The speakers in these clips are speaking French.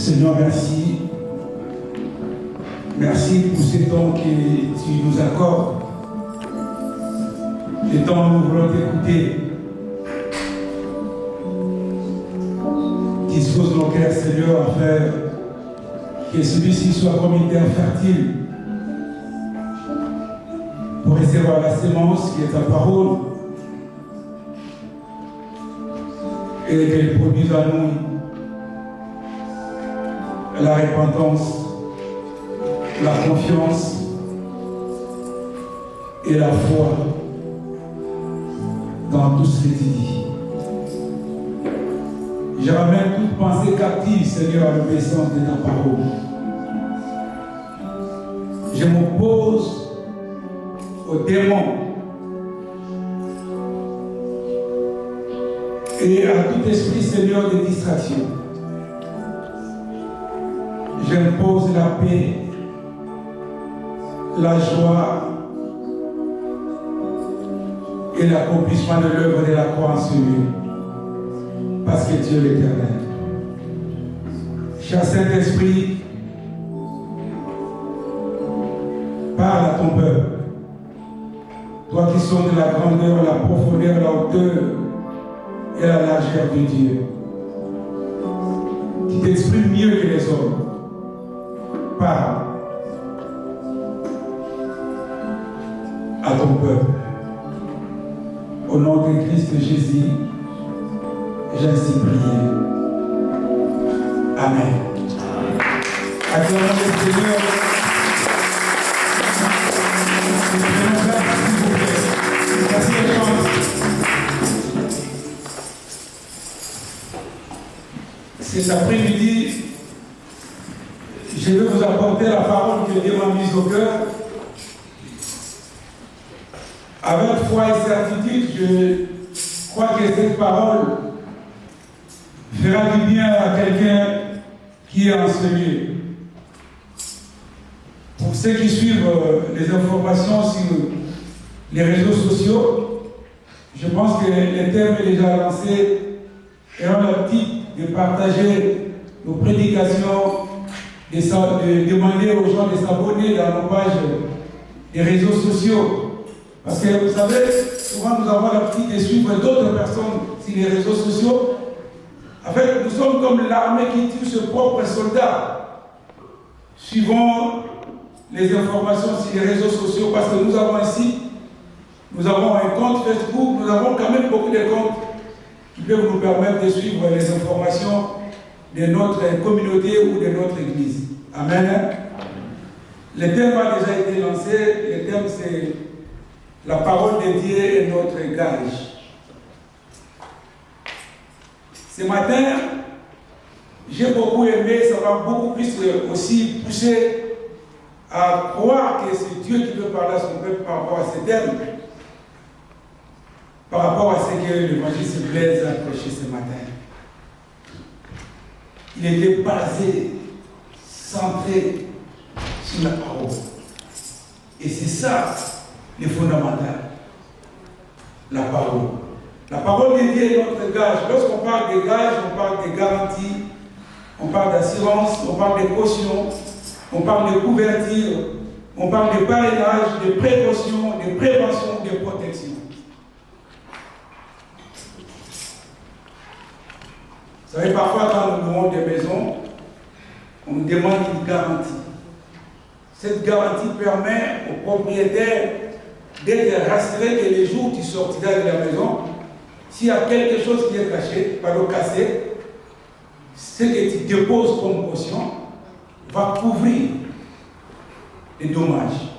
Seigneur, merci. Merci pour ces temps que tu nous accordes. Les temps où nous voulons t'écouter. Dispose nos cœurs, Seigneur, afin que celui-ci soit comme une terre fertile pour recevoir la sémence qui est ta parole et qu'elle produise à nous la repentance, la confiance et la foi dans tout ce que tu dis. Je ramène toute pensée captive, Seigneur, à l'obéissance de ta parole. Je m'oppose aux démons et à tout esprit, Seigneur, de distraction. J'impose la paix, la joie et l'accomplissement de l'œuvre de la croix en ce lieu. Parce que Dieu est l'Éternel. Cher Saint-Esprit, parle à ton peuple. Toi qui sondes la grandeur, la profondeur, la hauteur et la largeur de Dieu. Qui t'exprime mieux que les hommes. Parle à ton peuple. Au nom de Christ Jésus, j'ai ainsi prié. Amen. Acclamons le Seigneur. Merci les gens. Cet après-midi, je vais vous apporter la parole que Dieu m'a mise au cœur. Avec foi et certitude, je crois que cette parole fera du bien à quelqu'un qui est en ce lieu. Pour ceux qui suivent les informations sur les réseaux sociaux, je pense que le thème est déjà lancé et on a dit de partager nos prédications, de demander aux gens de s'abonner dans nos pages des réseaux sociaux. Parce que vous savez, souvent nous avons l'habitude de suivre d'autres personnes sur les réseaux sociaux. En fait, nous sommes comme l'armée qui tue ses propres soldats. Suivons les informations sur les réseaux sociaux parce que nous avons un site, nous avons un compte Facebook, nous avons quand même beaucoup de comptes qui peuvent nous permettre de suivre les informations de notre communauté ou de notre église. Amen. Le thème a déjà été lancé. Le thème c'est la parole de Dieu est notre gage. Ce matin, j'ai beaucoup aimé, ça m'a beaucoup plus aussi poussé à croire que c'est Dieu qui veut parler à son peuple par rapport à ce thème, par rapport à ce que l'évangile Blaise a prêché ce matin. Il était basé, centré sur la parole. Et c'est ça le fondamental. La parole. La parole de Dieu est notre gage. Lorsqu'on parle de gage, on parle de garantie, on parle d'assurance, on parle de caution, on parle de couverture, on parle de parrainage, de précaution, de prévention, de protection. Vous savez, parfois quand nous louons des maisons, on nous demande une garantie. Cette garantie permet au propriétaire d'être rassuré que les jours où tu sortiras de la maison, s'il y a quelque chose qui est caché, cassé, ce que tu déposes comme caution va couvrir les dommages.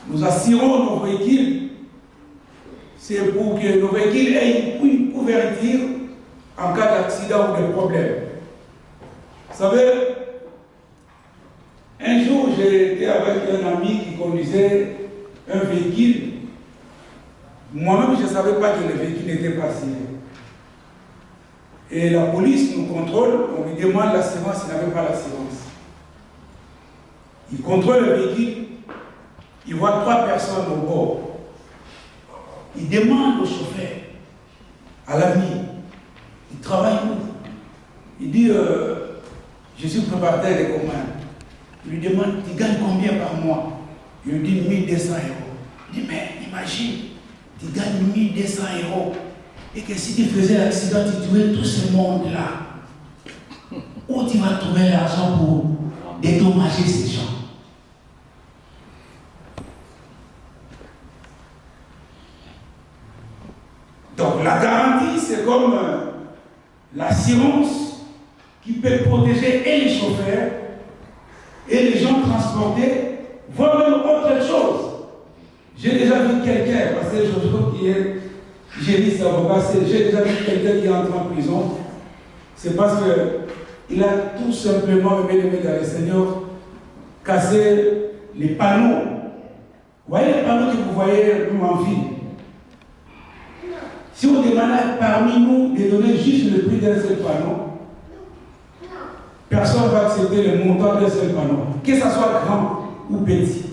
Nous assurons nos véhicules, c'est pour que nos véhicules aient une couverture en cas d'accident ou de problème. Vous savez, un jour, j'étais avec un ami qui conduisait un véhicule. Moi-même, je ne savais pas que le véhicule n'était pas signé. Et la police nous contrôle, on lui demande l'assurance, il n'avait pas l'assurance. Il contrôle le véhicule, il voit 3 personnes au bord. Il demande au chauffeur, à l'ami, il travaille où? Il dit, je suis préparateur des commandes. Il lui demande, tu gagnes combien par mois? Il lui dit 1200 euros. Il dit, mais imagine, tu gagnes 1200 euros. Et que si tu faisais l'accident, tu tuais tout ce monde-là. Où tu vas trouver l'argent pour dédommager ces gens? Donc la garantie, c'est comme l'assurance qui peut protéger et les chauffeurs et les gens transportés, voire même autre chose. J'ai déjà vu quelqu'un, parce que je trouve qu'il est juriste avocat, j'ai déjà vu quelqu'un qui est entré en prison. C'est parce qu'il a tout simplement, bien aimé dans le Seigneur, cassé les panneaux. Vous voyez les panneaux que vous voyez nous en ville? Si on demandait parmi nous de donner juste le prix d'un seul panneau, personne ne va accepter le montant d'un seul panneau, que ce soit grand ou petit.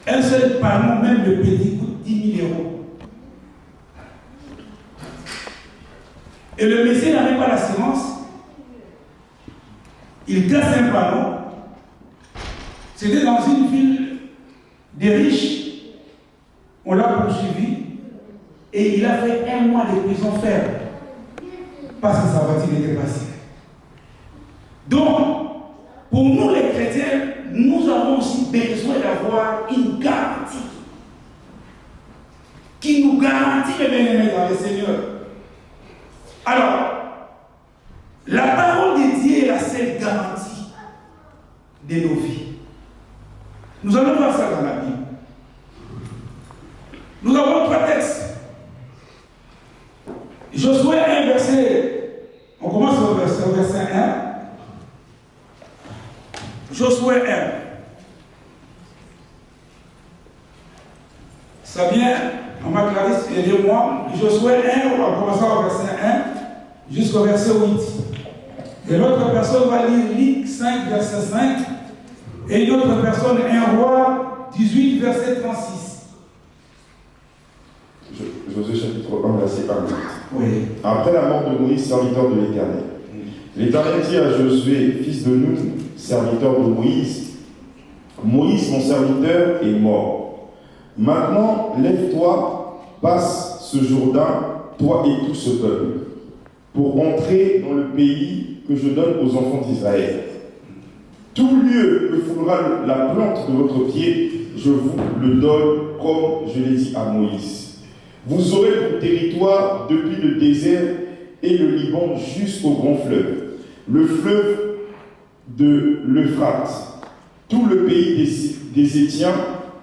Un seul panneau, même le petit, coûte 10 000 euros. Et le monsieur n'avait pas l'assurance. Il casse un panneau. C'était dans une ville des riches. On l'a poursuivi. Et il a fait 1 mois de prison ferme. Parce que sa voiture était passée. Donc, pour nous les chrétiens, nous avons aussi besoin d'avoir une garantie. Qui nous garantit les bien-aimés dans le Seigneur. Alors, la parole de Dieu est la seule garantie de nos vies. Nous allons voir ça dans la Bible. Nous avons 3 textes. Josué 1, verset. On commence au verset 1. Josué 1. Ça vient, on m'a Clarisse, aidez-moi. Josué 1, on va commencer au verset 1 jusqu'au verset 8. Et l'autre personne va lire Luc 5, verset 5. Et une autre personne, 1 Roi 18, verset 36. Josué chapitre 1, verset 1. Oui. Après la mort de Moïse, serviteur de l'Éternel, l'Éternel dit à Josué, fils de Nun, serviteur de Moïse, Moïse, mon serviteur, est mort. Maintenant, lève-toi, passe ce Jourdain, toi et tout ce peuple, pour entrer dans le pays que je donne aux enfants d'Israël. Tout lieu que foulera la plante de votre pied, je vous le donne comme je l'ai dit à Moïse. Vous aurez pour territoire depuis le désert et le Liban jusqu'au grand fleuve, le fleuve de l'Euphrate, tout le pays des Étiens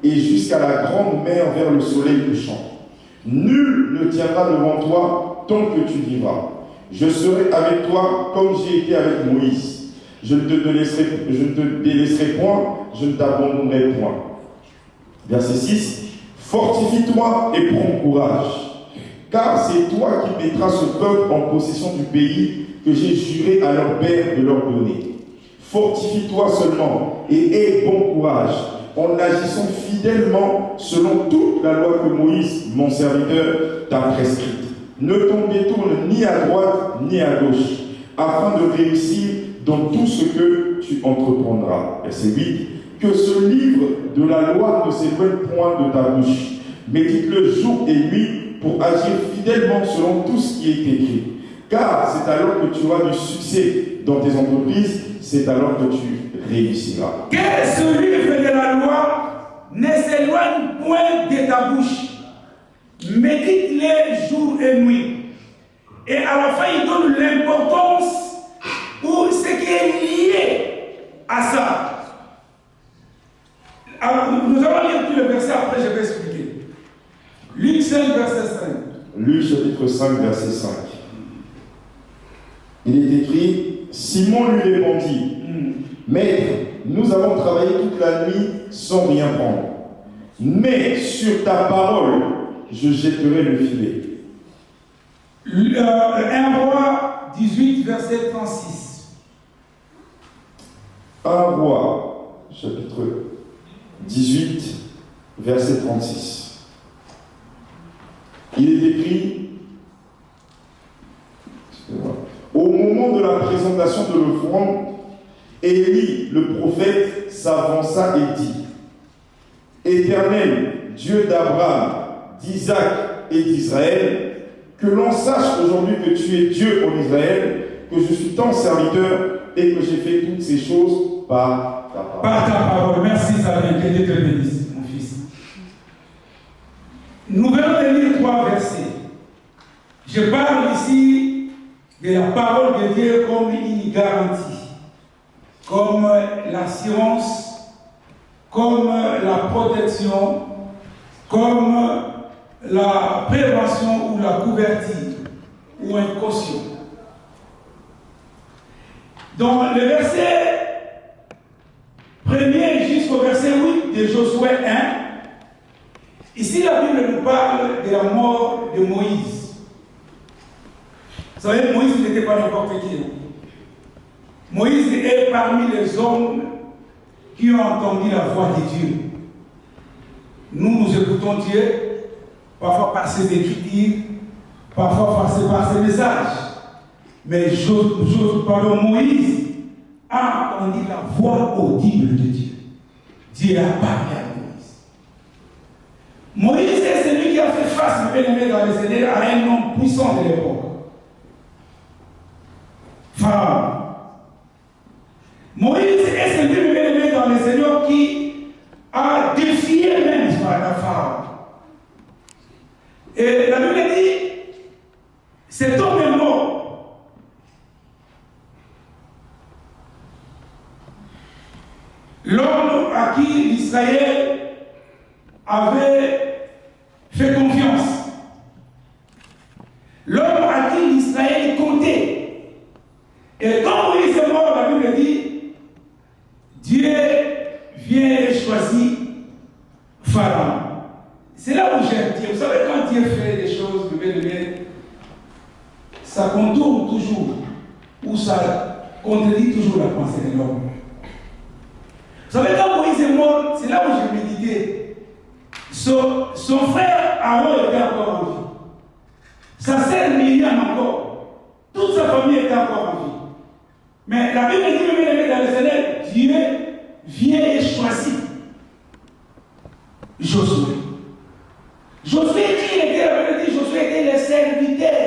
et jusqu'à la grande mer vers le soleil couchant. Nul ne tiendra devant toi tant que tu vivras. Je serai avec toi comme j'ai été avec Moïse. Je ne te délaisserai point, je ne t'abandonnerai point. Verset 6. Fortifie-toi et prends courage, car c'est toi qui mettras ce peuple en possession du pays que j'ai juré à leur père de leur donner. Fortifie-toi seulement et aie bon courage, en agissant fidèlement selon toute la loi que Moïse, mon serviteur, t'a prescrite. Ne t'en détourne ni à droite ni à gauche, afin de réussir dans tout ce que tu entreprendras. Verset 8. Que ce livre de la loi ne s'éloigne point de ta bouche. Médite-le jour et nuit pour agir fidèlement selon tout ce qui est écrit. Car c'est alors que tu auras du succès dans tes entreprises, c'est alors que tu réussiras. Que ce livre de la loi ne s'éloigne point de ta bouche. Médite-le jour et nuit. Et à la fin, il donne l'importance pour ce qui est lié à ça. Alors, nous allons lire tout le verset, après je vais expliquer. Luc 5, verset 5. Luc chapitre 5, verset 5. Il est écrit, Simon lui répondit, Maître, nous avons travaillé toute la nuit sans rien prendre. Mais sur ta parole, je jetterai le filet. 1 Roi 18, verset 36. 1 Roi, chapitre 18, verset 36. Il est écrit, au moment de la comprendre. Élie, le prophète, s'avança et dit: Éternel, Dieu d'Abraham, d'Isaac et d'Israël, que l'on sache aujourd'hui que tu es Dieu en Israël, que je suis ton serviteur et que j'ai fait toutes ces choses par ta parole. Par ta parole. Merci, Sabine. Que Dieu te bénisse, mon fils. Nous venons de lire 3 versets. Je parle ici de la parole de Dieu comme une garantie, comme l'assurance, comme la protection, comme la prévention ou la couverture ou une caution. Dans le verset 1er jusqu'au verset 8 de Josué 1, ici la Bible nous parle de la mort de Moïse. Vous savez, Moïse n'était pas n'importe qui. Moïse est parmi les hommes qui ont entendu la voix de Dieu. Nous écoutons Dieu, parfois par ses écritures, parfois par ses messages. Mais Moïse a entendu la voix audible de Dieu. Dieu a parlé à Moïse. Moïse est celui qui a fait face, bien-aimé dans les Seigneur, à un homme puissant de l'époque. Pharaon. Moïse est celui, bien-aimé dans les Seigneur, qui a défié même Pharaon. Et la Bible dit, cet homme est mort. L'homme à qui Israël avait fait confiance. L'homme à qui Israël comptait. Et quand Moïse est mort, la Bible dit, Dieu vient et choisit Pharaon. C'est là où j'aime Dieu. Vous savez, quand Dieu fait des choses de bien, ça contourne toujours, ou ça contredit toujours la pensée de l'homme. Vous savez, quand Moïse est mort, c'est là où j'ai médité. Son frère Aaron était encore en vie. Sa sœur Myriam encore. Toute sa famille était encore en vie. Mais la Bible dit, même dans le Seigneur, Dieu vient et choisit Josué. Josué, qui était, la Bible dit, Josué était le serviteur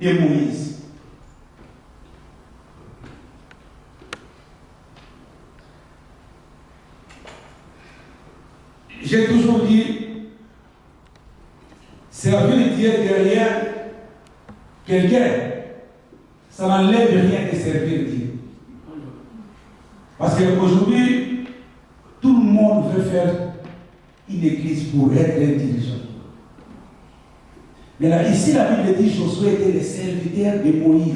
de Moïse. J'ai toujours dit, servir Dieu derrière quelqu'un, ça n'enlève rien de servir Dieu. Parce qu'aujourd'hui, tout le monde veut faire une église pour être intelligent. Mais là, ici, la Bible dit que Josué était le serviteur de Moïse.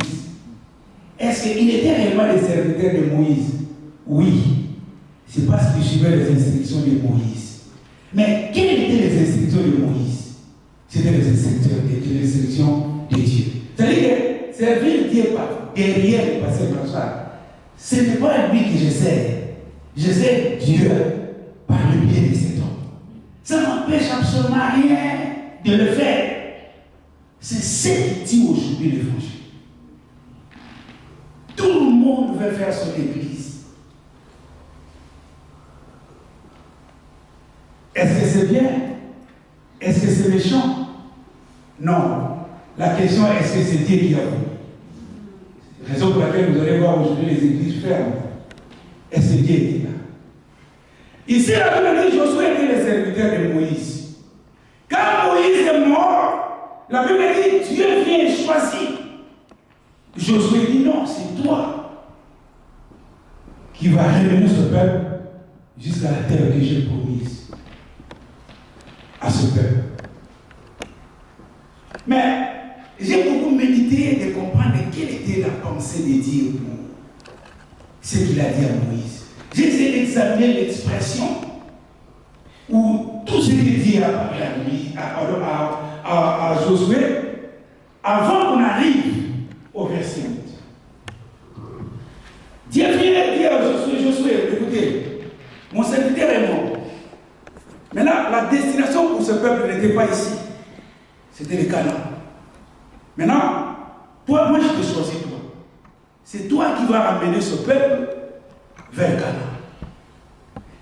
Est-ce qu'il était réellement le serviteur de Moïse? Oui. C'est parce qu'il suivait les instructions de Moïse. Mais quelles étaient les instructions de Moïse? C'était les instructions de Dieu. C'est-à-dire que servir Dieu derrière le passé marchand, ce n'est pas lui que je sers. Je sers Dieu par le biais de cet homme. Ça n'empêche absolument rien de le faire. C'est ce qui dit aujourd'hui l'évangile. Tout le monde veut faire son église. Est-ce que c'est bien? Est-ce que c'est méchant? Non. La question est, est-ce que c'est Dieu qui a voulu? Raison pour laquelle vous allez voir aujourd'hui les églises fermes. Est-ce que Dieu est là? Ici, la Bible dit que Josué était le serviteur de Moïse. Quand Moïse est mort, la Bible dit Dieu vient choisir. Josué dit non, c'est toi qui vas ramener ce peuple jusqu'à la terre que j'ai promise à ce peuple. Mais j'ai beaucoup médité de comprendre quelle était la pensée de Dieu pour ce qu'il a dit à Moïse. J'ai essayé d'examiner l'expression où tout ce que Dieu a parlé à Josué avant qu'on arrive au verset 8. Dieu vient dire à Josué, écoutez, mon serviteur est mort. Maintenant, la destination pour ce peuple n'était pas ici. C'était le Canaan. Maintenant, toi, moi je te choisis toi. c'est toi qui vas ramener ce peuple vers Canaan.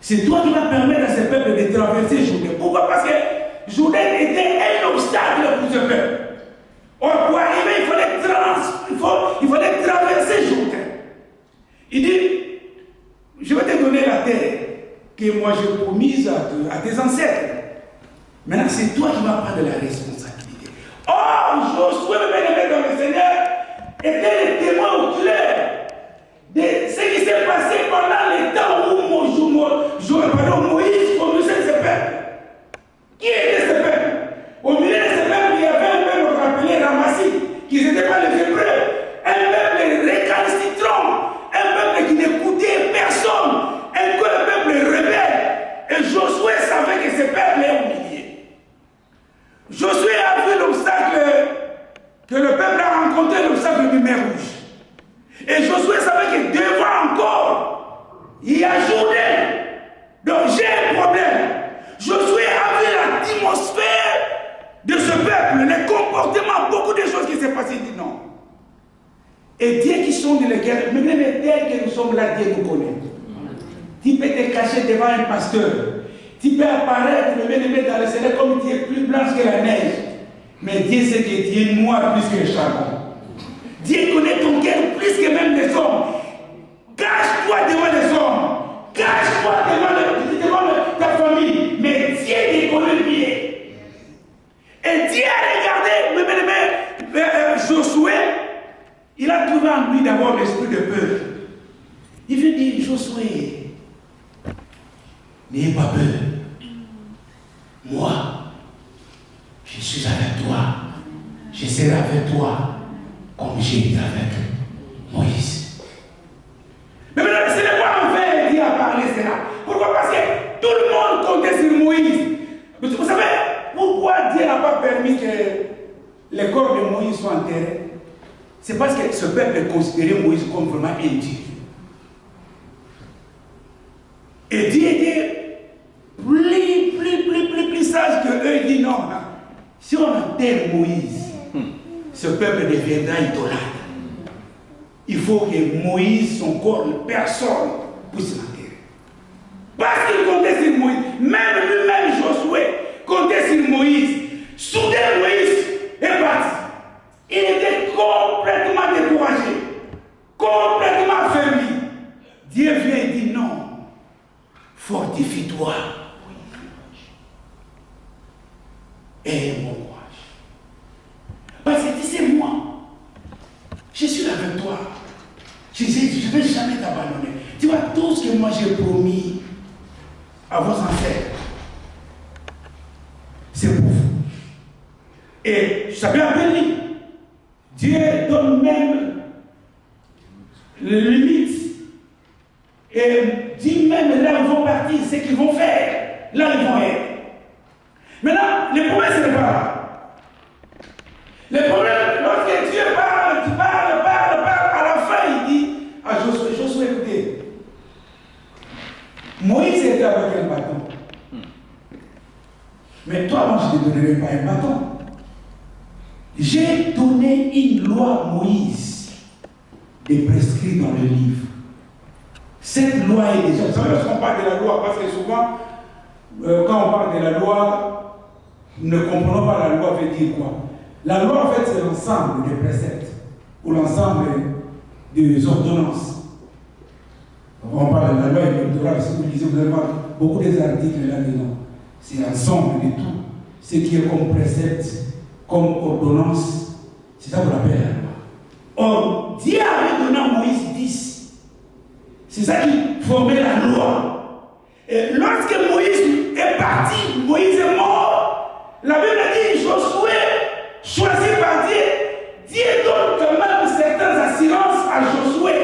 C'est toi qui vas permettre à ce peuple de traverser Jourdain. Pourquoi? Parce que Jourdain était un obstacle pour ce peuple. Or, pour arriver, il fallait traverser Jourdain. Il dit, je vais te donner la terre que moi j'ai promise à tes ancêtres. Maintenant, c'est toi qui vas prendre la responsabilité. Or, Josué, bien-aimé dans le Seigneur, était le témoin oculaire de ce qui s'est passé pendant les temps où Moïse conduisait ce peuple. Qui était ce peuple? Au milieu de ce peuple, il y avait un peuple qu'on appelait Ramassi, qui n'était pas les Hébreux, un peuple récalcitrant, un peuple qui n'écoutait personne, un peuple rebelle. Et Josué savait que ce peuple est humilié. Josué a vu l'obstacle que le peuple a rencontré, l'obstacle du mer Rouge. Et Josué savait que devant encore, il y a Jourdain. Donc j'ai un problème. Josué a vu l'atmosphère de ce peuple, les comportements, beaucoup de choses qui s'est passées. Il dit non. Et Dieu qui sont dans les guerres, même tel que nous sommes là, Dieu nous connaît. Tu peux te cacher devant un pasteur. Tu peux apparaître, le bien-aimé dans le Seigneur, comme tu es plus blanche que la neige. Mais Dieu sait que tu es noir plus que le charbon. Dieu connaît ton cœur plus que même les hommes. Cache-toi devant les hommes. Cache-toi devant ta famille. Mais Dieu te connaît bien. Et Dieu a regardé, bien-aimé, Josué. Il a trouvé en lui d'abord l'esprit de peur. Il veut dire, Josué, n'ayez pas peur. Moi, je suis avec toi. Je serai avec toi comme j'ai été avec Moïse. Mais maintenant, ce n'est pas en fait Dieu a parlé cela. Pourquoi? Parce que tout le monde comptait sur Moïse. Vous savez pourquoi Dieu n'a pas permis que les corps de Moïse soient enterrés? C'est parce que ce peuple considérait Moïse comme vraiment un Dieu. Et Dieu était plus sage que eux. Il dit non, si on enterre Moïse, ce peuple deviendra idolâtre. Il faut que Moïse, son corps, personne puisse l'enterrer. Parce qu'il comptait sur Moïse. Même lui-même, Josué, comptait sur Moïse. Soudain, Moïse est parti. Il était complètement découragé, complètement affaibli. Dieu vient et dit non, fortifie-toi. Et mon courage. Parce que tu sais, moi, je suis avec toi. Je ne vais jamais t'abandonner. Tu vois, tout ce que moi j'ai promis à vos ancêtres, c'est pour vous. Et je savais bien lui. Dieu donne même les limites et dit même là ils vont partir, ce qu'ils vont faire, là ils vont être. Maintenant, le problème ce n'est pas là. Le problème, lorsque Dieu parle, à la fin il dit à Josué, écoutez, Moïse était avec un bâton. Mais toi, moi je ne te donnerai pas un bâton. J'ai donné une loi à Moïse de prescrire dans le livre. Cette loi est déjà. Vous savez, lorsqu'on parle de la loi, parce que souvent, quand on parle de la loi, nous ne comprenons pas la loi veut dire quoi. La loi, en fait, c'est l'ensemble des préceptes ou l'ensemble des ordonnances. On parle de la loi électorale, si vous lisez, vous allez voir beaucoup des articles là-dedans. C'est l'ensemble de tout. Ce qui est comme précepte, comme ordonnance, c'est ça qu'on appelle la loi. Or, Dieu avait donné à Moïse 10. C'est ça qui formait la loi. Et lorsque Moïse est parti, Moïse est mort, la Bible dit Josué, choisi par Dieu, Dieu donne quand même certaines assurances à Josué.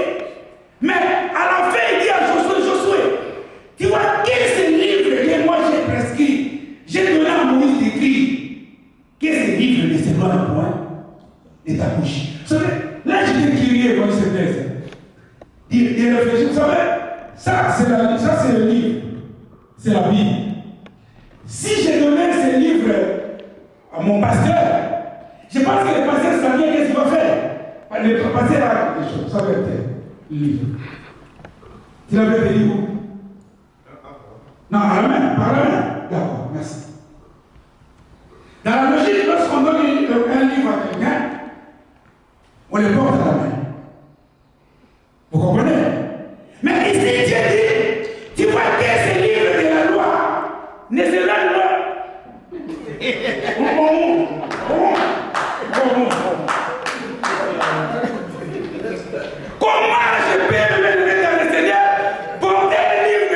Mais à la fin, il dit à Josué, tu vois, quel est ce livre que moi j'ai prescrit? J'ai donné à Moïse d'écrire. Qu'est-ce que ce livre ne s'éloigne point de ta bouche? Vous savez, là je t'ai crié comme il se plaise. Il réfléchit, vous savez, ça c'est le livre, c'est la Bible. Si j'ai donné ce livre à mon pasteur, je pense que le pasteur savait qu'est-ce qu'il va faire. Passez là quelque chose, ça va être le livre. Tu l'avais dit où? Non, à la main, par la main. D'accord, merci. Dans la logique, lorsqu'on donne un livre à quelqu'un, on le porte à la main. Vous comprenez? Mais ici, Dieu dit, tu vois que ce livre de la loi ne sera pas. Comment je peux me mettre dans le Seigneur, porter le livre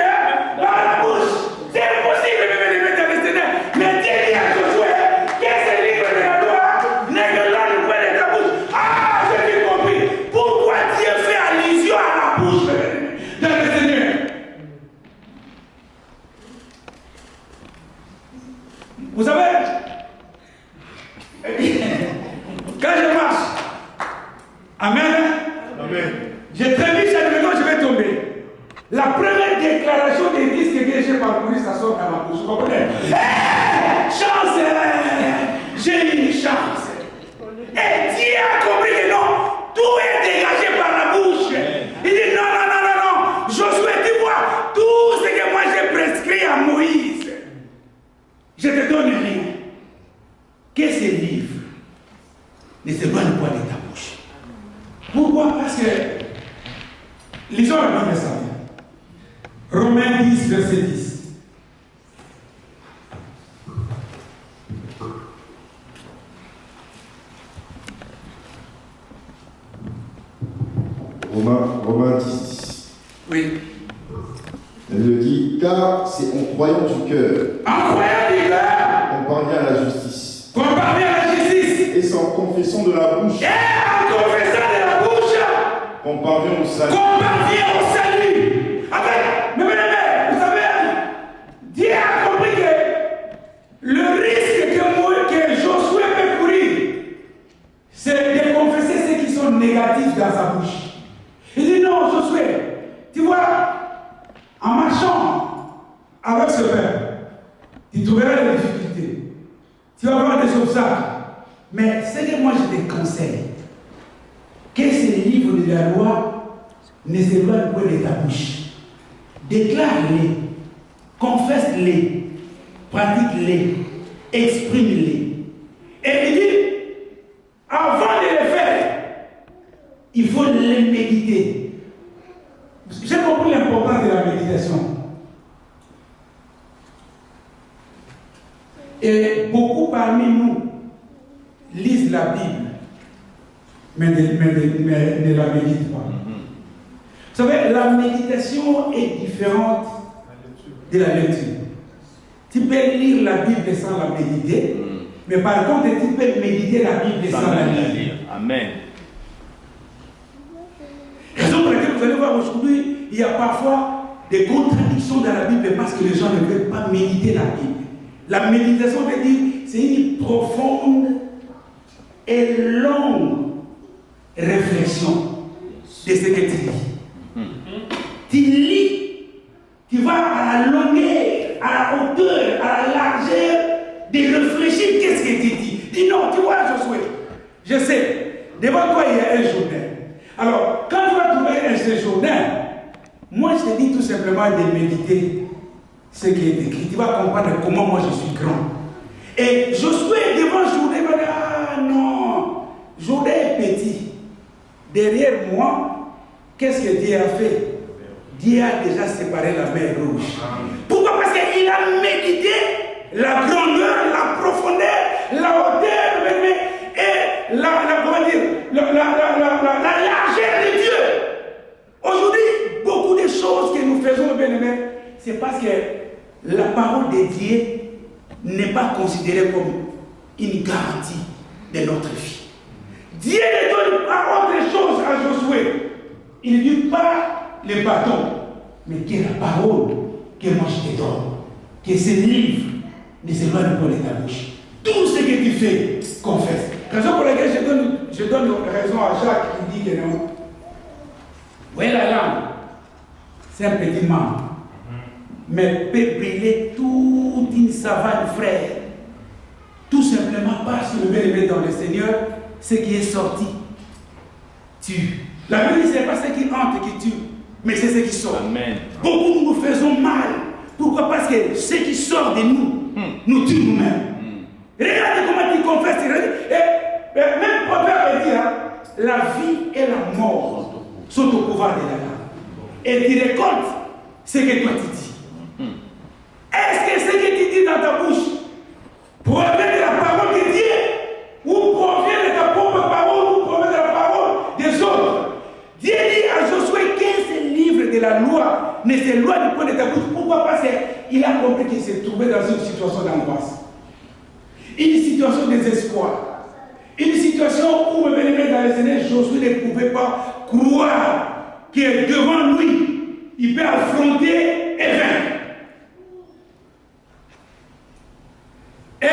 dans la bouche? C'est impossible de me mettre dans le Seigneur. Mais Dieu dit à Josué que ce livre de la loi n'est que l'âme de ta bouche. Ah, j'ai compris. Pourquoi Dieu fait allusion à la bouche dans le Seigneur? Vous savez, quand je marche, amen. J'ai trébuché à la maison, je vais tomber. La première déclaration des risques que j'ai parcouru, ça sort dans ma bouche. Vous comprenez? Chance! J'ai une chance. Et Dieu a compris que non, tout est dégagé par la bouche. Il dit non. Josué, dis-moi, tout ce que moi j'ai prescrit à Moïse, je te donne rien. Que ce livre ne s'éloigne pas de ta bouche. Pourquoi? Parce que lisons la Bible ça. Romains 10, verset 10. Romains 10. Oui. Elle dit, car c'est en croyant du cœur. En croyant du cœur. On parvient à la justice. Qu'on parvient à la justice. Et c'est en confessant de la bouche. Et en confessant de la bouche. Qu'on parvient au salut. Qu'on parvient au salut. Avec, mais vous savez, Dieu a compris que le risque que Josué peut courir, c'est de confesser ceux qui sont négatifs dans sa bouche. Il dit non, Josué, tu vois, en marchant avec ce père, tu trouveras des difficultés. Tu vas avoir des obstacles. Mais ce que moi je te conseille, que ces livres de la loi ne s'éloignent pas de ta bouche. Déclare-les, confesse-les, pratique-les, exprime-les. Et il dit, avant de les faire, il faut les méditer. J'ai compris l'importance de la méditation. Et beaucoup parmi nous lisent la Bible, mais ne la méditent pas. Vous savez, la méditation est différente de la lecture. Tu peux lire la Bible sans la méditer, mais par contre, tu peux méditer la Bible sans la lire. Amen. Raison pour laquelle vous allez voir aujourd'hui, il y a parfois des contradictions dans la Bible parce que les gens ne veulent pas méditer la Bible. La méditation veut dire, c'est une profonde et longue réflexion de ce que tu dis. Tu lis, tu vas à la longueur, à la hauteur, à la largeur de réfléchir qu'est-ce que tu dis. Dis non, tu vois, Josué, je sais, devant toi il y a un journal. Alors, quand tu vas trouver un journal, moi je te dis tout simplement de méditer ce qui est écrit. Tu vas comprendre comment moi je suis grand. Et Josué devant Jourdain va dire, ah non, Jourdain est petit. Derrière moi, qu'est-ce que Dieu a fait? Dieu a déjà séparé la mer Rouge. Pourquoi? Parce qu'il a médité la grandeur, la profondeur, la hauteur, et la largeur de Dieu. Aujourd'hui, beaucoup de choses que nous faisons, bien aimés, c'est parce que la parole de Dieu n'est pas considérée comme une garantie de notre vie. Dieu ne donne pas autre chose à Josué. Il ne dit pas le bâton, mais que la parole que moi je te donne, que ce livre ne s'éloigne pas de ta bouche. Tout ce que tu fais, confesse. Raison pour laquelle je donne raison à Jacques qui dit que non. Vous voyez la langue, c'est un petit membre, mais peut brûler toute une savane, frère. Tout simplement parce que le bien-aimé dans le Seigneur, ce qui est sorti tue. La Bible dit ce n'est pas ce qui entre qui tue, mais c'est ce qui sort. Amen. Beaucoup nous faisons mal. Pourquoi? Parce que ce qui sort de nous, nous tue nous-mêmes. Regardez comment tu confesses. Et même Proverbe dit, la vie et la mort sont au pouvoir de la langue. Et tu récoltes ce que toi tu dis. Est-ce que ce que tu dis dans ta bouche provient de la parole de Dieu ou provient de ta propre parole ou provient de la parole des autres? Dieu dit à Josué que ce livre de la loi ne s'éloigne point de ta bouche. Pourquoi? Parce qu'il a compris qu'il s'est trouvé dans une situation d'angoisse, une situation de désespoir, une situation où, même dans les années, Josué ne pouvait pas croire que devant lui, il peut affronter et vaincre. Et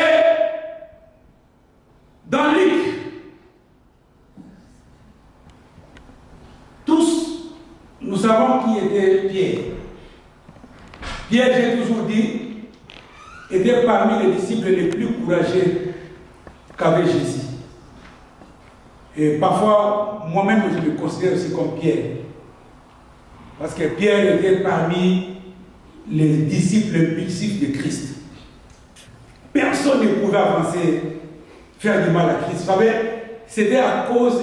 dans Luc, tous, nous savons qui était Pierre. Pierre, j'ai toujours dit, était parmi les disciples les plus courageux qu'avait Jésus. Et parfois, moi-même, je me considère aussi comme Pierre. Parce que Pierre était parmi les disciples impulsifs de Christ. Personne ne pouvait avancer, faire du mal à Christ. Vous savez, c'était à cause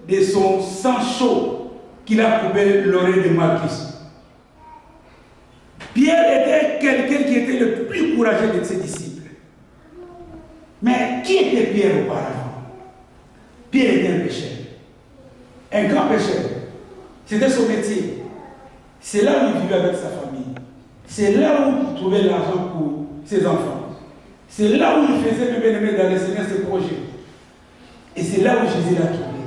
de son sang chaud qu'il a coupé l'oreille de Malchus. Pierre était quelqu'un qui était le plus courageux de ses disciples. Mais qui était Pierre auparavant? Pierre était un pécheur. Un grand pécheur. C'était son métier. C'est là où il vivait avec sa famille. C'est là où il trouvait l'argent pour ses enfants. C'est là où il faisait même dans les Seigneur ses projets. Et c'est là où Jésus l'a trouvé.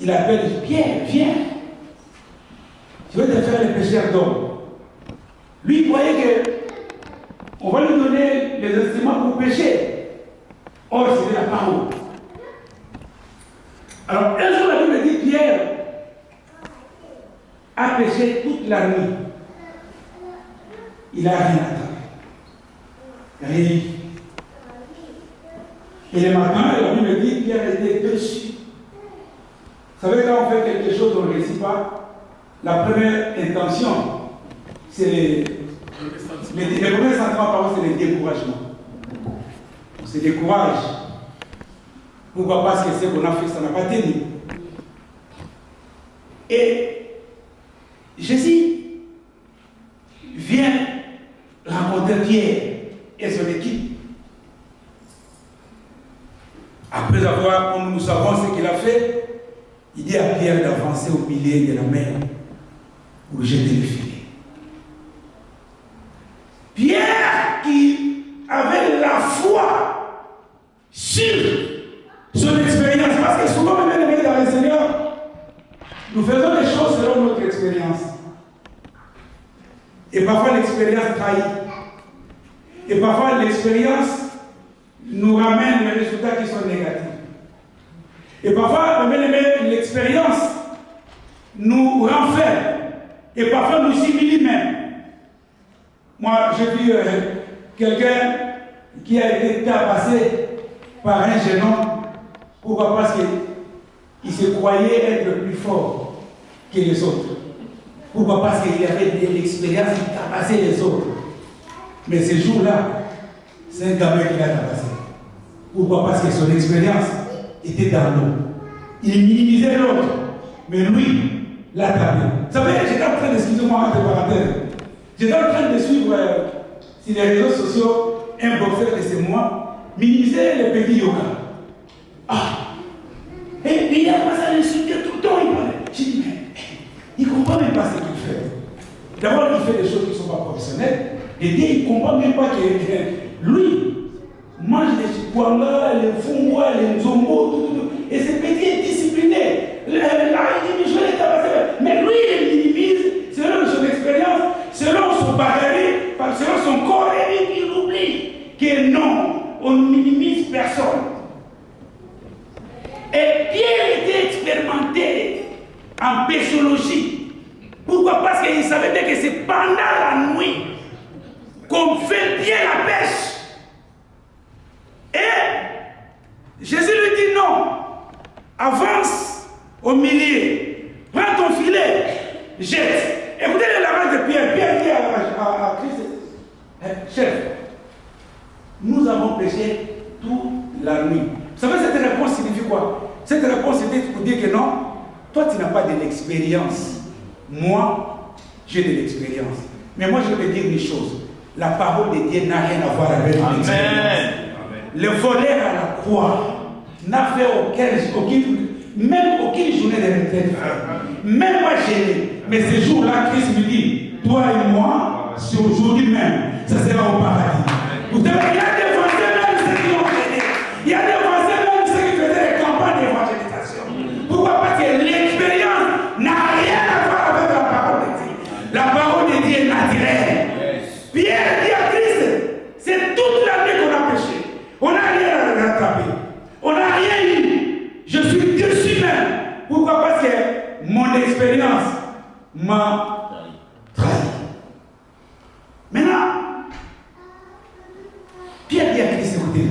Il appelle Pierre, viens. Je vais te faire le pécheur d'homme. Lui, il croyait qu'on va lui donner les instruments pour pécher. Or, c'était la parole. Alors, un jour, la Bible dit Pierre a péché toute la nuit. Il n'a rien attendu. Rien. Et le matin, la Bible dit Pierre était déçu. Vous savez, quand on fait quelque chose, on ne réussit pas. La première intention, c'est les premiers sentiments, c'est le découragement. On se décourage. Pourquoi? Parce que ce qu'on a fait, ça n'a pas tenu. Et Jésus vient rencontrer Pierre et son équipe. Après avoir, comme nous savons ce qu'il a fait, il dit à Pierre d'avancer au milieu de la mer pour jeter le filet. Pierre qui avait la foi sur son expérience, parce que souvent, même dans le Seigneur, nous faisons des choses selon notre expérience. Et parfois l'expérience trahit. Et parfois l'expérience nous ramène des résultats qui sont négatifs. Et parfois, l'expérience nous rend faibles. Et parfois nous humilie même. Moi, j'ai vu quelqu'un qui a été tabassé par un jeune homme. Pourquoi? Parce qu'il se croyait être plus fort que les autres. Pourquoi? Parce qu'il avait de l'expérience, il tabassait les autres. Mais ce jour-là, c'est un gamin qui l'a tabassé. Pourquoi? Parce que son expérience était dans l'eau. Il minimisait l'autre, mais lui l'a tapé. Vous savez, j'étais en train de, excusez-moi, entre parenthèses, j'étais en train de suivre sur les réseaux sociaux un boxeur de ces mois, minimiser les petits yoga. Ah! Et il a commencé à l'insulter tout le temps. J'ai dit, mais il ne comprend même pas ce qu'il fait. D'abord, il fait des choses qui ne sont pas professionnelles. Et il ne comprend même pas que lui mange des chikwanga, les fungwa, les nzombo, tout. Et ce petit est discipliné. Là, il dit, je vais les tabasser. Mais lui, il minimise selon son expérience, selon son bagage, selon son corps, et il oublie que non, on ne minimise personne. Et Pierre était expérimenté en péchologie. Pourquoi? Parce qu'il savait bien que c'est pendant la nuit qu'on fait bien la pêche. Et Jésus lui dit non, avance au milieu. Prends ton filet, jette. Écoutez le lavage de Pierre. Pierre dit à Christ, chef, nous avons péché toute la nuit. Vous savez, cette réponse signifie quoi? Cette réponse était pour dire que non, toi tu n'as pas de l'expérience. Moi, j'ai de l'expérience. Mais moi je vais dire une chose. La parole de Dieu n'a rien à voir avec l'expérience. Le voleur à la croix n'a fait même aucune journée de retraite. Même pas gêné. Mais ce jour-là, Christ me dit, toi et moi, c'est aujourd'hui même, ça sera au paradis. Vous savez, il y a des Français même ceux qui ont gêné. Il y a des Français même ceux qui faisaient des campagnes d'évangélisation. Pourquoi? Parce que l'expérience n'a rien à voir avec la parole de Dieu. La parole de Dieu est naturelle. Pierre dit à Christ, c'est toute la nuit qu'on a péché. On n'a rien à rattraper. On n'a rien eu. Je suis dessus même. Pourquoi? Parce que mon expérience m'a trahi. Maintenant, Pierre dit à Christ, écoutez,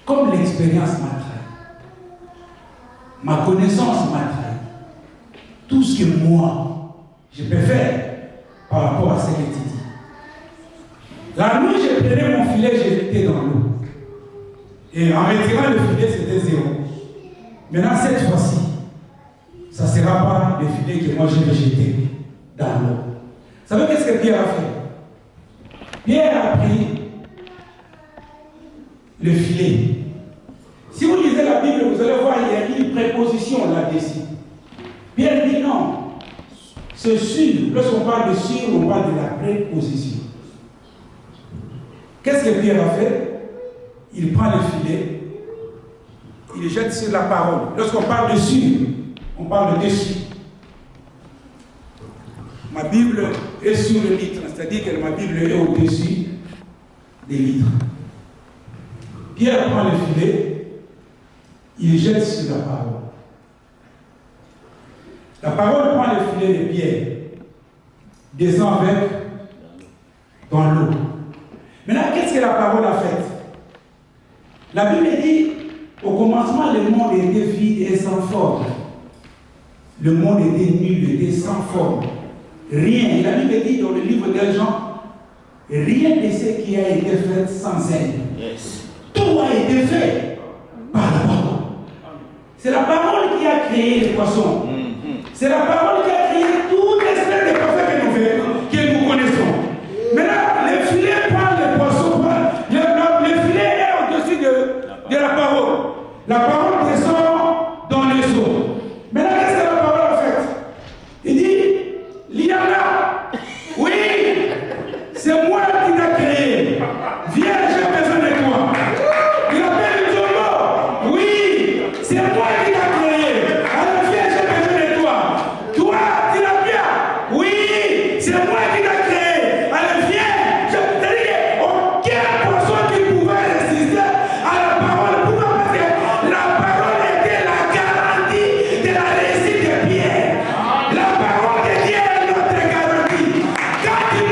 comme l'expérience m'a trahi, ma connaissance m'a trahi, tout ce que moi, je peux faire par rapport à ce que tu dis. La nuit, je prenais mon filet, j'ai jeté dans l'eau. Et en retirant le filet, c'était 0. Maintenant, cette fois-ci, ça ne sera pas le filet que moi je vais jeter dans l'eau. Vous savez qu'est-ce que Pierre a fait? Pierre a pris le filet. Si vous lisez la Bible, vous allez voir, il y a une préposition là-dessus. Pierre dit non. C'est sûr. Lorsqu'on parle de sûr, on parle de la préposition. Qu'est-ce que Pierre a fait? Il prend le filet, il le jette sur la parole. Lorsqu'on parle de sur, on parle de dessus. Ma Bible est sur le litre, c'est-à-dire que ma Bible est au-dessus des litres. Pierre prend le filet, il le jette sur la parole. La parole prend le filet de Pierre, descend avec dans l'eau. Maintenant, qu'est-ce que la parole a fait? La Bible dit, au commencement, le monde était vide et sans forme. Le monde était nul, était sans forme. Rien. Et la Bible dit dans le livre de Jean, rien de ce qui a été fait sans elle. Yes. Tout a été fait par la parole. C'est la parole qui a créé les poissons. C'est la parole qui a créé toutes les espèces de poissons que nous connaissons. Maintenant, le filet prend les poissons, le filet est au-dessus de la parole. La parole descend dans les eaux. Maintenant, qu'est-ce que la parole a fait? Il dit, il y en a. Oui, c'est moi qui t'ai créé. Viens, j'ai besoin de toi. Il appelle le Jombo. Oui, c'est moi qui t'ai créé. Alors viens, j'ai besoin de toi. Toi, tu l'as bien. Oui, c'est moi qui t'ai créé. Alors viens. C'est-à-dire aucun poisson qui pouvait résister à la parole. Pourquoi? Parce que la parole était la garantie de la réussite de Pierre. La parole de Dieu est notre garantie. Quand tu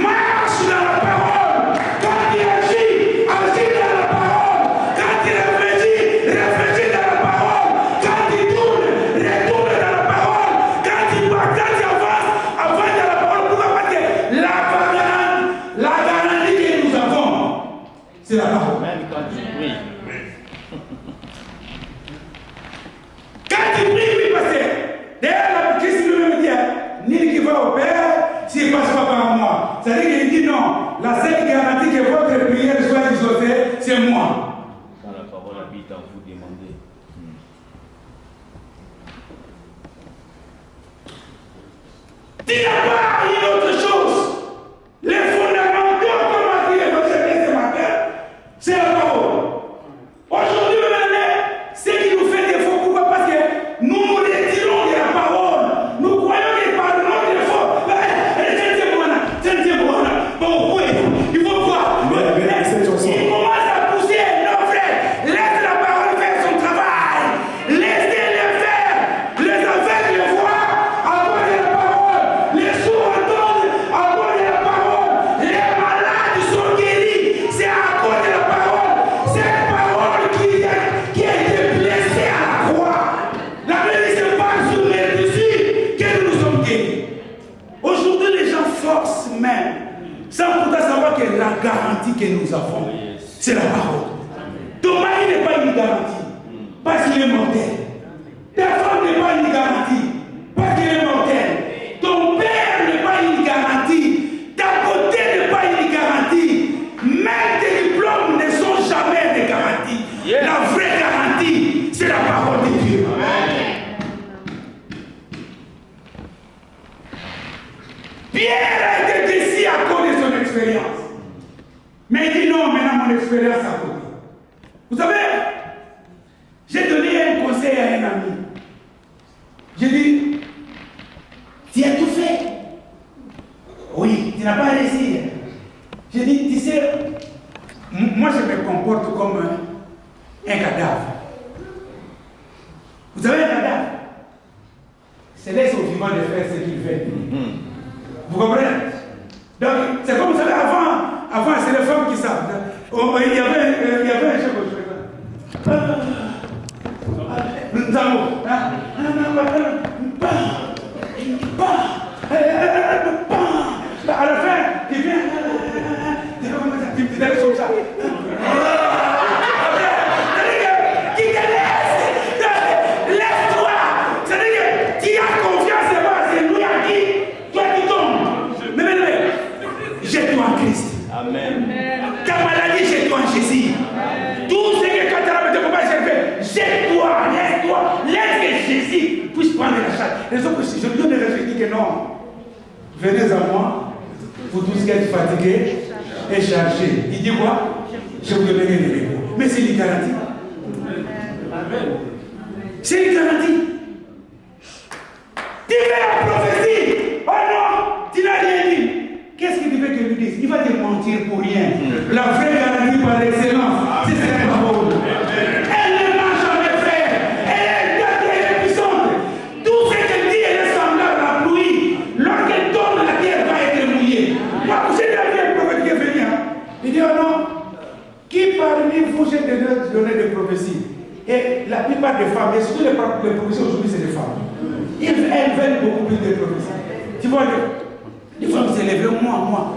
marche dans la parole. Quand tu agis dans la parole. Quand tu réfléchis dans la parole. Quand tu tournes dans la parole. Quand tu avances dans la parole. Pourquoi? Parce que la garantie que nous avons, c'est la parole. Même quand tu pries. Quand tu pries, oui, parce que d'ailleurs, Christ lui-même dit, ni qui va au Père, s'il ne passe pas par moi. C'est-à-dire qu'il dit non, la seule garantie que votre prière soit exaucée, c'est moi. Quand la parole habite en vous, demandez. Tu n'as pas une autre chose. Les fondamentaux, comme a dit l'évangile ce matin, c'est la parole. Aujourd'hui, ce qui nous fait défaut, pourquoi? Parce que nous nous retirons de la parole. Nous croyons que par notre défaut, bon, il faut voir. Il commence à pousser, non frère, laisse la parole faire son travail. Laissez-les faire. Les aveugles voient à cause de la parole. Les sourds entendent à cause de la parole. garantie que nous avons, c'est la parole. Ton mari n'est pas une garantie, parce qu'il est mortel. Ta femme n'est pas une garantie, parce qu'il est mortel. Ton père n'est pas une garantie, ta beauté n'est pas une garantie. Même tes diplômes ne sont jamais des garanties. La vraie garantie, c'est la parole de Dieu. Pierre a été déçu à cause de son expérience. Mais il dit non, maintenant mon expérience à côté. Vous savez, j'ai donné un conseil à un ami. J'ai dit, tu as tout fait. Oui, tu n'as pas réussi. J'ai dit, tu sais, moi je me comporte comme un cadavre. Vous savez un cadavre? C'est laisse au vivant de faire ce qu'il fait. Vous comprenez? Donc, c'est comme vous savez, avant c'est les femmes qui savent. Il y avait un chef au nous allons. À la fin, il vient. Tu me dis comme ça. Qui te laisse? Laisse-toi. C'est-à-dire que tu as confiance en moi. C'est lui à qui toi tu tombes. Mais, jette-toi en Christ. Amen. Ta maladie, jette-toi en Jésus. Tout ce que quand tu as fait, jette-toi, laisse-toi, laisse que Jésus puisse prendre la charge. Les autres, je lui donne des raisons, je dis que non. Venez à moi, vous tous qui êtes fatigués et chargés. Il dit quoi? Je vous donnerai des repos. Mais c'est une garantie. C'est une garantie. Tu fais la prophétie. Oh non, tu n'as rien dit. Qu'est-ce qu'il veut que lui dise? Il va te mentir pour rien. La vraie garantie par excellence, c'est cette parole. Elle ne l'a jamais fait. Elle est puissante. Tout ce qu'elle dit, elle est semblable à la pluie. Lorsqu'elle tombe, la terre va être mouillée. Moi, vous avez vu un prophète qui est venu. Il dit, oh non, qui parmi vous j'ai donné des prophéties? Et la plupart des femmes, et surtout les prophéties aujourd'hui, c'est des femmes. Elles veulent beaucoup plus de prophéties. Tu vois, les femmes s'élèvent, moi.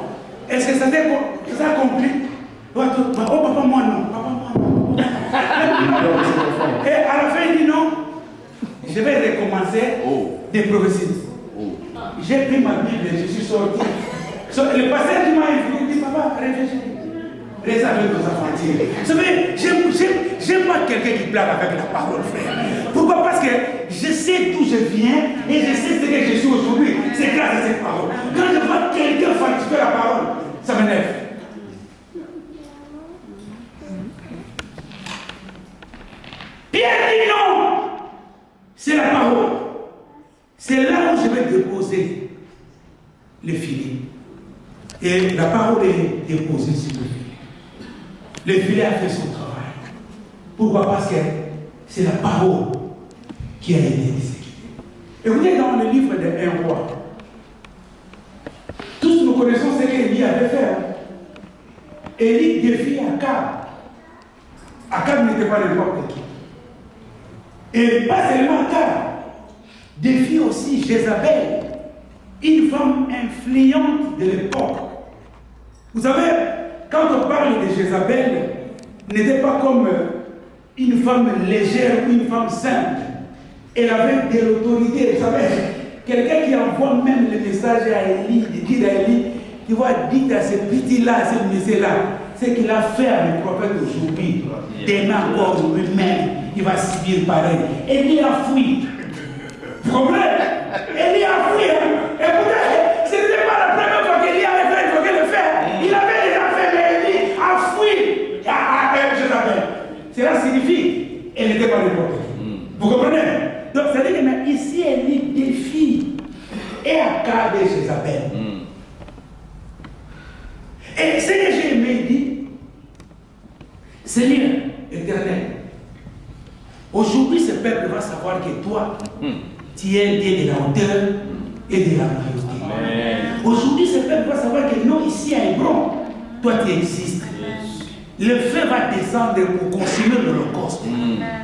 Est-ce que ça a compris? Oh papa, moi non. Papa, moi non. Et à la fin, il dit non. Je vais recommencer des prophéties. J'ai pris ma Bible et je suis sorti. Le pasteur qui m'a invité, il dit papa, réfléchis. Reste avec nos enfants. Vous savez, j'aime pas quelqu'un qui blague avec la parole, frère. Pourquoi? Parce que je sais d'où je viens et je sais ce que je suis aujourd'hui. C'est grâce à cette parole. Quand je vois quelqu'un fatiguer la parole, ça m'énerve. Pierre dit non. C'est la parole. C'est là où je vais déposer le filet. Et la parole est déposée sur le filet. Le filet a fait son travail. Pourquoi? Parce que c'est la parole qui a aidé les équipes. Et vous êtes dans le livre de 1 roi. Tous nous connaissons ce qu'Élie avait fait. Élie défie Akab. Akab n'était pas n'importe qui. Et pas seulement Akab, défie aussi Jézabel, une femme influente de l'époque. Vous savez, quand on parle de Jézabel, n'était pas comme une femme légère ou une femme simple. Elle avait de l'autorité. Vous savez, quelqu'un qui envoie même le message à Élie, de dire à Élie, tu vois, dites à ce petit-là, à ce monsieur-là, ce qu'il a fait avec le prophète aujourd'hui. Demain encore, lui-même, il va subir pareil. Élie a fui. Vous comprenez? Élie a fui. Et peut-être, ce n'était pas la première fois qu'Élie avait fait, il faut le faire. Il avait déjà fait, mais Élie a fui à Jézabel. Cela signifie, elle n'était pas n'importe qui. Vous comprenez? Donc, c'est-à-dire que ici, Élie défie et Akab et Jézabel. Et ce que j'ai aimé dit, Seigneur éternel, aujourd'hui ce peuple va savoir que toi, tu es Dieu de la hauteur et de la majesté. Aujourd'hui ce peuple va savoir que non, ici à Hébron, toi tu existes. Le feu va descendre pour consumer l'Holocauste.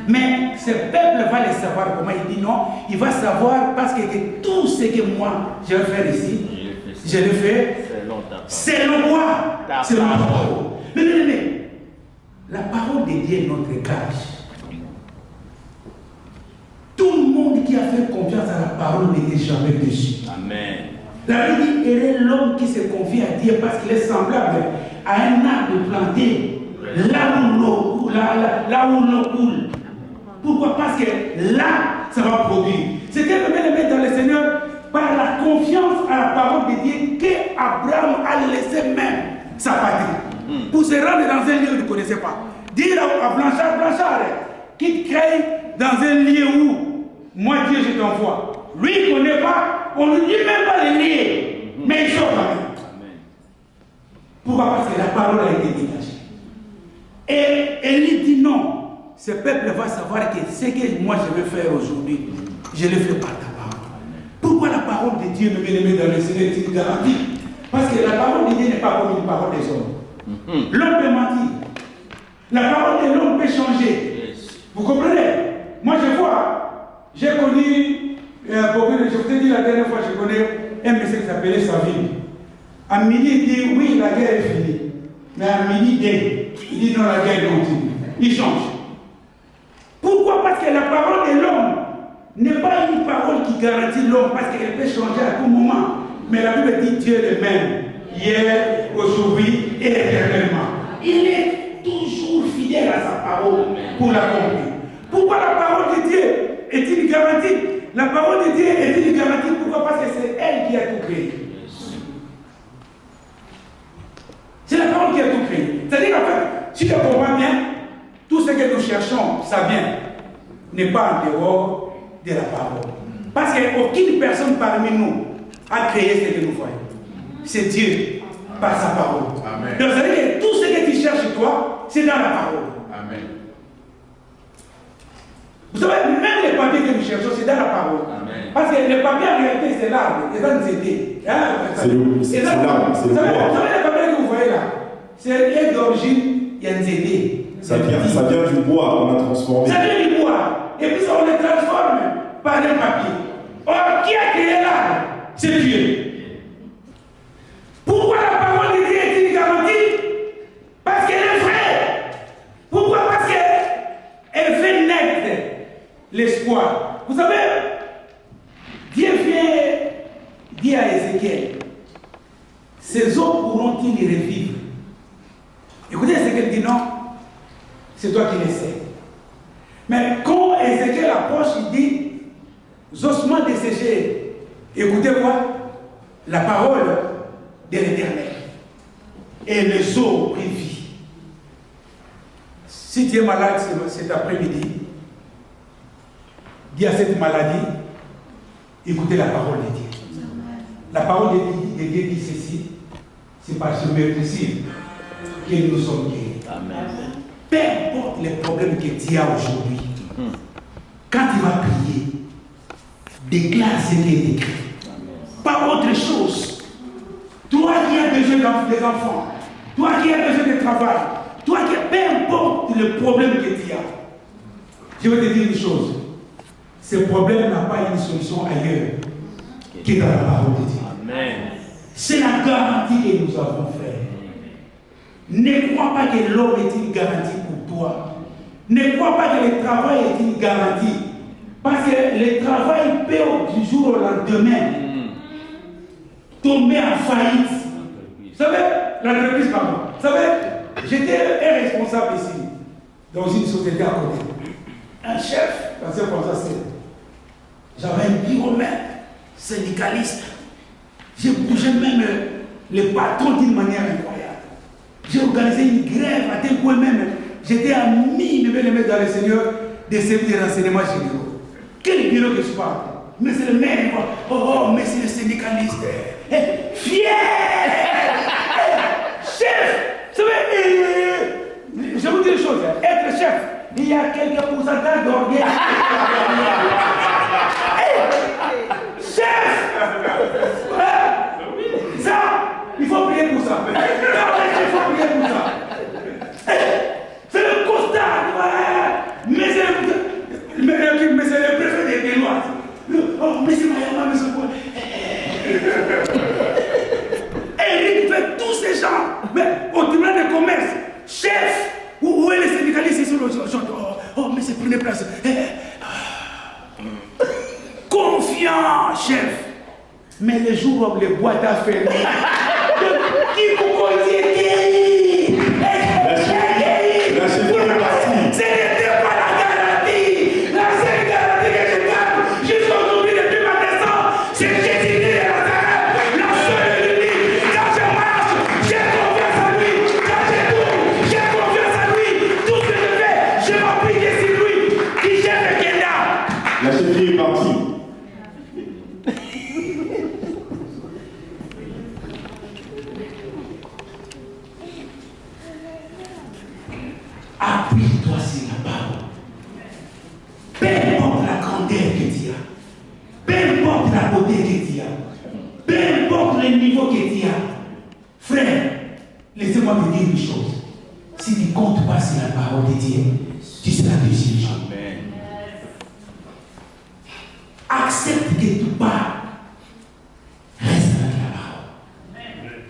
Mais ce peuple va le savoir comment. Il dit non, il va savoir parce que tout ce que moi je vais faire ici, je le fais selon moi, selon ma parole. Mais bien aimé, la parole de Dieu est notre gage. Tout le monde qui a fait confiance à la parole n'était jamais déçu. Amen. La Bible dit, est l'homme qui se confie à Dieu parce qu'il est semblable à un arbre planté là où l'eau coule. Pourquoi? Parce que là, ça va produire. C'était le même dans le Seigneur par la confiance à la parole de Dieu qu'Abraham a laissé même sa patrie. Pour se rendre dans un lieu où il ne connaissait pas. Dire à Blanchard, qui crée dans un lieu où moi Dieu je t'envoie. Lui il ne connaît pas, on ne lui dit même pas les lier, mais il sort quand même. Pourquoi? Parce que la parole a été dégagée. Et Élie dit non. Ce peuple va savoir que ce que moi je vais faire aujourd'hui, je le fais par ta parole. Pourquoi la parole de Dieu me met dans le Seigneur est garantie? Parce que la parole de Dieu n'est pas comme une parole des hommes. L'homme peut mentir. La parole de l'homme peut changer. Vous comprenez? Moi je vois, j'ai connu, je vous ai dit la dernière fois, je connais un monsieur qui s'appelait Savine. À midi, il dit oui, la guerre est finie. Mais à midi, il dit non, la guerre continue. Il change. Pourquoi? Parce que la parole de l'homme n'est pas une parole qui garantit l'homme, parce qu'elle peut changer à tout moment. Mais la Bible dit Dieu est le même, hier, aujourd'hui et éternellement. Il est toujours fidèle à sa parole pour l'accomplir. Pourquoi la parole de Dieu est une garantie? La parole de Dieu est une garantie. Pourquoi? Parce que c'est elle qui a tout créé. C'est la parole qui a tout créé. C'est-à-dire qu'en fait, si je comprends bien, tout ce que nous cherchons, ça vient, n'est pas en dehors de la parole. Parce qu'aucune personne parmi nous a créé ce que nous voyons. C'est Dieu, par sa parole. Amen. Donc, ça veut dire que tout ce que tu cherches toi, c'est dans la parole. Amen. Vous savez, même les papiers que nous cherchons, c'est dans la parole. Amen. Parce que les papiers, en réalité, c'est l'arbre. C'est dans les idées. C'est l'arbre. Vous savez, les papiers que vous voyez là, c'est d'origine, il y a des idées. Ça vient du bois qu'on a transformé. Ça vient du bois. Et puis ça, on les transforme par un papier. Or, qui a créé l'arbre? C'est Dieu. Pourquoi la parole de Dieu est une garantie? Parce qu'elle est vraie. Pourquoi? Parce qu'elle fait naître l'espoir. Vous savez, Dieu vient dire à Ézéchiel, ces eaux pourront-ils revivre? Écoutez, Ézéchiel dit non. C'est toi qui le sais. Mais quand Ézéchiel approche, il dit, ossements desséchés. Écoutez quoi? La parole de l'Éternel. Et les eaux prennent vie. Si tu es malade cet après-midi, dis à cette maladie, écoutez la parole de Dieu. La parole de Dieu dit ceci, c'est par ce meurtrissime que nous sommes guéris. Amen. Peu importe les problèmes que tu as aujourd'hui, quand tu vas prier, déclare ce qui est écrit. Pas autre chose. Toi qui as besoin des enfants, toi qui as besoin de travail, toi qui peu importe le problème que tu as, je vais te dire une chose. Ce problème n'a pas une solution ailleurs que dans la parole de Dieu. Amen. C'est la garantie que nous avons faite. Ne crois pas que l'homme est une garantie pour toi. Ne crois pas que le travail est une garantie. Parce que le travail peut du jour au lendemain tomber en faillite. Vous savez, l'entreprise, pardon. Vous savez, j'étais un responsable ici, dans une société à côté. Un chef, dans ce contexte, j'avais un pyromètre syndicaliste. J'ai bougé même les patrons d'une manière incroyable. J'ai organisé une grève à tel point même. J'étais ami, de bien-aimé dans le Seigneur, des services de renseignement généraux. Quel bureau que je parle? Mais c'est le maire. Oh, mais c'est le syndicaliste. Fier! Chef! Vous savez, je vous dis une chose. Être chef, il y a quelques pourcentages d'orgueil. Chef! Ça, il faut prier pour ça. Il faut prier pour ça. C'est le constat. Mais c'est le préfet des Lois. Oh, mais c'est Mayama, mais c'est quoi? Eric fait tous ces gens. Mais au tribunal de commerce, prenez place. Confiant, chef. Mais le jour où les boîtes à fermer, qui vous connaissez? Ce n'était pas la garantie. La seule garantie que je garde jusqu'aujourd'hui depuis ma naissance, c'est Jésus de Nazareth, la seule et l'unique. Quand je marche, j'ai confiance en lui. Quand je tourne, j'ai confiance en lui. Tout ce que je fais, je m'appuie sur lui. Qui chef et Kenda. La chefferie est partie. Appuie-toi sur la parole. Peu importe la grandeur que tu as, peu importe la beauté que tu as, peu importe le niveau que tu as, frère, laissez-moi te dire une chose. Si tu ne comptes pas sur la parole de Dieu, tu seras déçu. Accepte que tu pars. Reste avec la parole.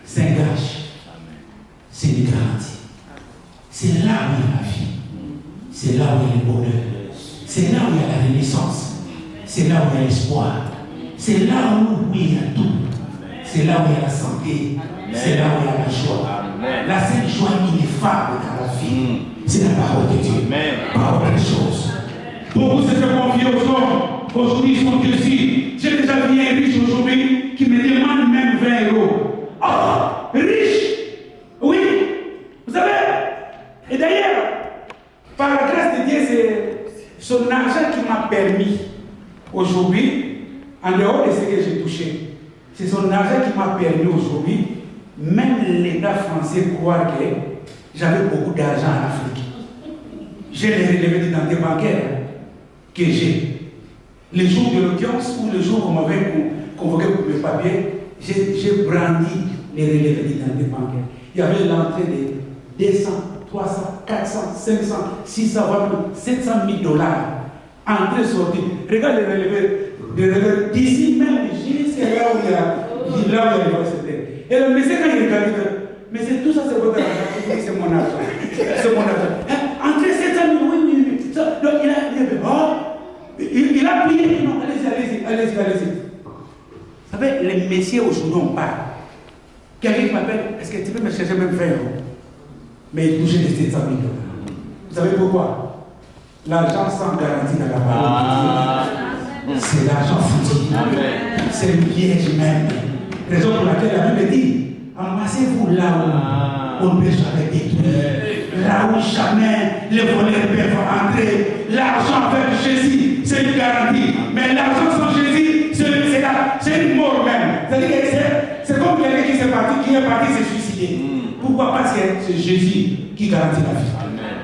C'est un gage. C'est une garantie. C'est là où il y a la vie. C'est là où il y a le bonheur. C'est là où il y a la renaissance. C'est là où il y a l'espoir. C'est là où il y a tout. C'est là où il y a la santé. C'est là où il y a la joie. La seule joie ineffable dans la vie, c'est la parole de Dieu. Pas autre chose. Beaucoup se font confier aux hommes. Aujourd'hui, ils sont dessus. J'ai déjà vu un riche aujourd'hui qui me demande même 20 €. Oh, riche! Oui, vous savez. Et d'ailleurs, par la grâce de Dieu, c'est son argent qui m'a permis aujourd'hui, en dehors de ce que j'ai touché, c'est son argent qui m'a permis aujourd'hui, même l'État français croit que j'avais beaucoup d'argent en Afrique. J'ai les relevés d'identité bancaire que j'ai. Le jour de l'audience ou le jour où on m'avait convoqué pour mes papiers, j'ai brandi les relevés d'identité bancaire. Il y avait l'entrée de 200, 300, 400, 500, 600, 700 000 $. Entrée, sortie. Regarde les relevés d'ici même jusqu'à là où il y a l'université. Et le monsieur, quand il regarde, mais c'est tout ça, c'est votre argent. C'est mon argent. C'est mon argent. Entrez 700 000, oui. Ça, donc, il a prié. Non, allez-y. Vous savez, les messieurs aujourd'hui, on parle. Quelqu'un m'appelle, est-ce que tu peux me chercher même 20 €? Mais il touchait les 700 000 $. Vous savez pourquoi? L'argent sans garantie dans la parole de Dieu, c'est l'argent foutu. C'est le piège même. Raison pour laquelle la Bible dit, amassez-vous là où on ne peut jamais détruire. Là où jamais les voleurs peuvent entrer. L'argent avec Jésus, c'est une garantie. Mais l'argent sans Jésus, c'est une mort même. C'est-à-dire que c'est comme quelqu'un qui est parti se suicider. Pourquoi? Parce que c'est Jésus qui garantit la vie. Amen.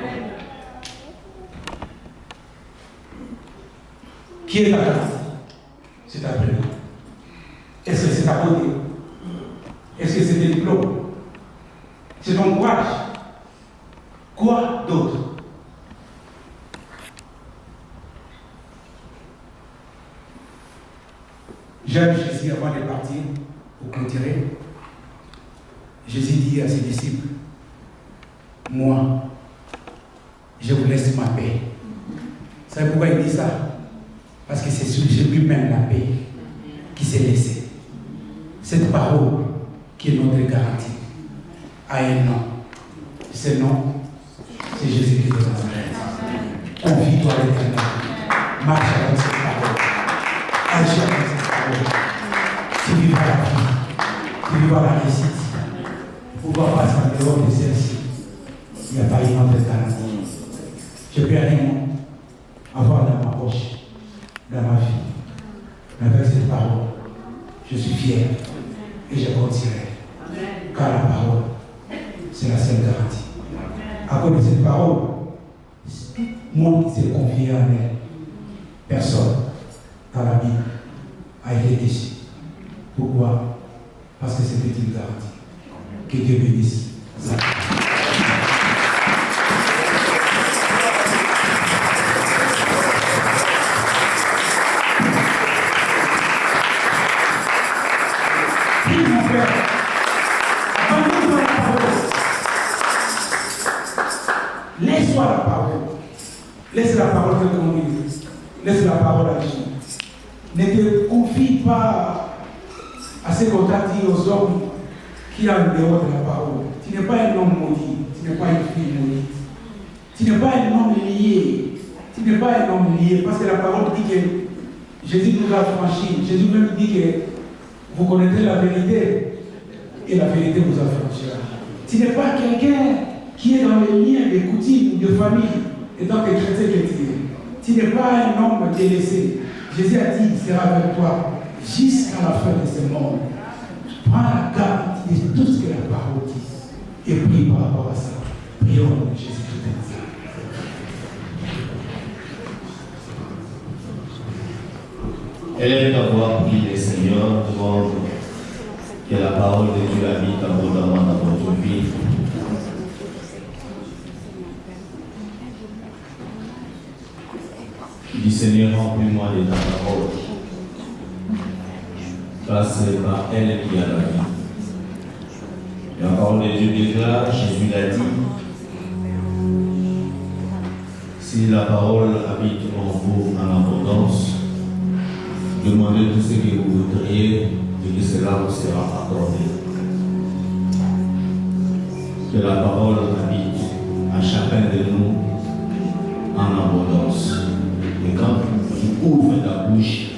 Qui est ta garantie? C'est ta prénom. Est-ce que c'est ta beauté? Est-ce que c'est tes diplômes? C'est ton courage? Quoi d'autre? J'aime Jésus avant de partir pour clôturer. Jésus dit à ses disciples, moi, je vous laisse ma paix. Vous savez pourquoi il dit ça? Parce que c'est sur lui-même la paix qui s'est laissée. Cette parole qui est notre garantie a un nom. Ce nom, c'est Jésus-Christ de Nazareth. Confie-toi à l'Éternel. Marche avec cette parole. Agis avec cette parole. Tu vivras la vie. Tu vivras la réussite. Pourquoi passer en dehors de celle-ci? Il n'y a pas une autre garantie. Je peux rien avoir dans ma poche, dans ma vie. Mais avec cette parole, je suis fier et je continuerai. Car la parole, c'est la seule garantie. À cause de cette parole, tout le monde qui s'est confié à elle, personne dans la Bible a été déçu. Pourquoi? Parce que c'était une garantie. Que Dieu bénisse. Mon frère, abandonne-toi la parole. Laisse-toi la parole. Laisse la parole te conduire. Laisse la parole agir. Ne te confie pas à ce qu'on t'a dit aux hommes qui sont en dehors de la parole. Tu n'es pas un homme maudit. Tu n'es pas une fille maudite. Tu n'es pas un homme lié. Tu n'es pas un homme lié. Parce que la parole dit que Jésus nous a franchis. Jésus même dit que vous connaîtrez la vérité et la vérité vous affranchira. Tu n'es pas quelqu'un qui est dans les liens de coutumes ou de famille et tant que chrétien que tu es. Tu n'es pas un homme délaissé. Jésus a dit, il sera avec toi jusqu'à la fin de ce monde. Prends la garde de tout ce que la parole dit et prie par rapport à ça. Prions au Jésus tout entier. Élève ta voix, prie les Seigneurs, demande que la parole de Dieu habite abondamment dans votre vie. Dis Seigneur, remplis-moi de ta parole. Car c'est par elle qu'il y a la vie. La parole de Dieu déclare, Jésus l'a dit, si la parole habite en vous en abondance, demandez tout ce que vous voudriez et que cela vous sera accordé. Que la parole habite à chacun de nous en abondance. Et quand tu ouvres ta bouche,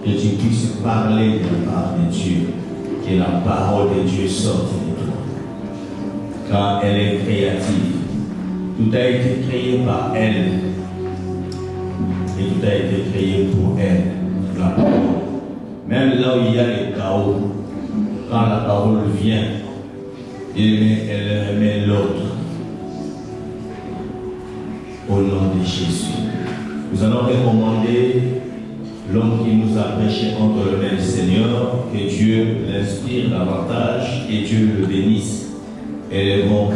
que tu puisses parler de la part de Dieu, que la parole de Dieu sorte de toi. Car elle est créative. Tout a été créé par elle. Et tout a été créé pour elle. La parole. Même là où il y a le chaos, quand la parole vient, elle remet l'autre. Au nom de Jésus. Nous allons recommander l'homme qui nous a prêché entre les mains du Seigneur, que Dieu l'inspire davantage, et Dieu le bénisse. Et les bons